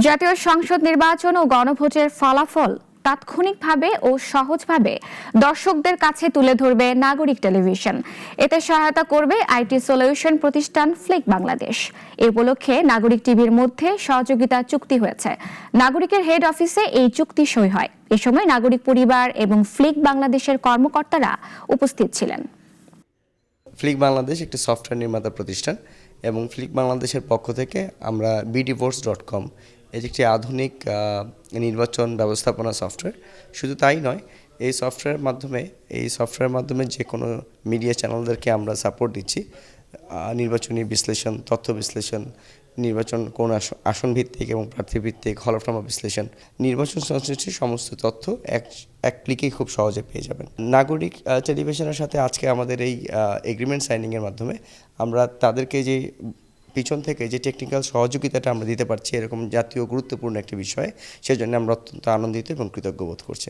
জাতীয় সংসদ নির্বাচন ও গণভোটের ফলাফল তাৎক্ষণিকভাবে ও সহজভাবে দর্শকদের কাছে তুলে ধরবে নাগরিক টেলিভিশন। এতে সহায়তা করবে আইটি সলিউশন প্রতিষ্ঠান ফ্লিক বাংলাদেশ। এ উপলক্ষে নাগরিক টিভির মধ্যে সহযোগিতা চুক্তি হয়েছে। নাগরিকের হেড অফিসে এই চুক্তি সই হয়। এ সময় নাগরিক পরিবার এবং ফ্লিক বাংলাদেশের কর্মকর্তারা উপস্থিত ছিলেন। ফ্লিক বাংলাদেশ একটি সফটওয়্যার নির্মাতা প্রতিষ্ঠান এবং ফ্লিক বাংলাদেশের পক্ষ থেকে আমরা bdivotes.com এটি একটি আধুনিক নির্বাচন ব্যবস্থাপনা সফটওয়্যার। শুধু তাই নয়, এই সফটওয়্যারের মাধ্যমে যে কোনো মিডিয়া চ্যানেলদেরকে আমরা সাপোর্ট দিচ্ছি। নির্বাচনী বিশ্লেষণ, তথ্য বিশ্লেষণ, নির্বাচন কোন আসন ভিত্তিক এবং প্রার্থী ভিত্তিক হলফনামা বিশ্লেষণ, নির্বাচন সংশ্লিষ্ট সমস্ত তথ্য এক ক্লিকেই খুব সহজে পেয়ে যাবেন। নাগরিক টেলিভিশনের সাথে আজকে আমাদের এই এগ্রিমেন্ট সাইনিংয়ের মাধ্যমে আমরা তাদেরকে যে পিছন থেকে যে টেকনিক্যাল সহযোগিতাটা আমরা দিতে পারছি এরকম জাতীয় গুরুত্বপূর্ণ একটি বিষয়, সেজন্য আমরা অত্যন্ত আনন্দিত এবং কৃতজ্ঞ বোধ করছি।